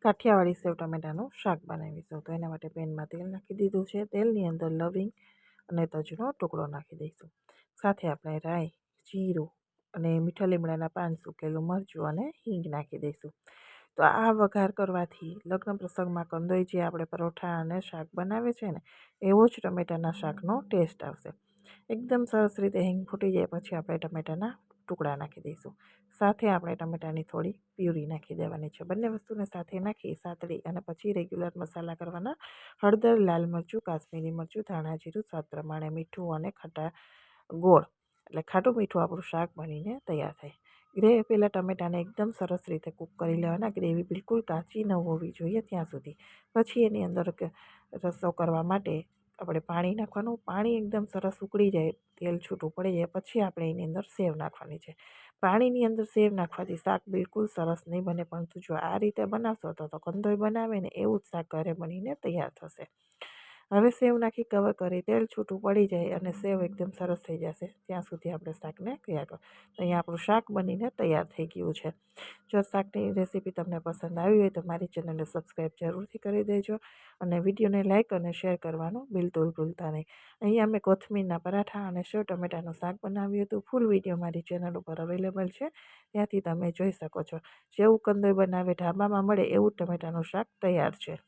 કાઠિયાવાડી સેવ ટમેટાનું શાક બનાવીશું. તો એના માટે પેનમાં તેલ નાખી દીધું છે. તેલની અંદર લવિંગ અને તજનો ટુકડો નાખી દઈશું. સાથે આપણે રાઈ, જીરું અને મીઠા લીમડાના પાન, સૂકેલું મરચું અને હિંગ નાખી દઈશું. તો આ વઘાર કરવાથી લગ્ન પ્રસંગમાં કંદોઈ જે આપણે પરોઠા અને શાક બનાવે છે ને, એવો જ ટમેટાના શાકનો ટેસ્ટ આવશે. એકદમ સરસ રીતે હિંગ ફૂટી જાય પછી આપણે ટમેટાના ટુકડા નાખી દઈશું. સાથે આપણે ટમેટાની થોડી પ્યુરી નાખી દેવાની છે. બંને વસ્તુને સાથે નાખી સાતળી અને પછી રેગ્યુલર મસાલા કરવાના. હળદર, લાલ મરચું, કાશ્મીરી મરચું, ધાણા જીરું, સ્વાદ પ્રમાણે મીઠું અને ગોળ, એટલે ખાટું મીઠું આપણું શાક બનીને તૈયાર થાય. ગ્રેવી પહેલાં ટમેટાને એકદમ સરસ રીતે કૂક કરી લેવાના. ગ્રેવી બિલકુલ કાચી ન હોવી જોઈએ ત્યાં સુધી. પછી એની અંદર રસો કરવા માટે આપણે પાણી નાખવાનું. પાણી એકદમ સરસ ઉકળી જાય, તેલ છૂટું પડી જાય પછી આપણે એની અંદર સેવ નાખવાની છે. પાણીની અંદર સેવ નાખવાથી શાક બિલકુલ સરસ નહીં બને, પરંતુ જો આ રીતે બનાવશો તો કંદોઈ બનાવે ને એવું જ શાક ઘરે બનીને તૈયાર થશે. હવે સેવ નાખી કવર કરી તેલ છૂટું પડી જાય અને સેવ એકદમ સરસ થઈ જશે ત્યાં સુધી આપણે શાકને તૈયાર કરો. તો અહીંયા આપણું શાક બનીને તૈયાર થઈ ગયું છે. જો શાકની રેસીપી તમને પસંદ આવી હોય તો મારી ચેનલને સબસ્ક્રાઈબ જરૂરથી કરી દેજો અને વિડીયોને લાઇક અને શેર કરવાનું બિલકુલ ભૂલતા નહીં. અહીંયા મેં કોથમીરના પરાઠા અને સેવ ટમેટાનું શાક બનાવ્યું હતું. ફૂલ વિડીયો મારી ચેનલ ઉપર અવેલેબલ છે, ત્યાંથી તમે જોઈ શકો છો. જેવું કંદોઈ બનાવે ઢાબામાં મળે એવું ટમેટાનું શાક તૈયાર છે.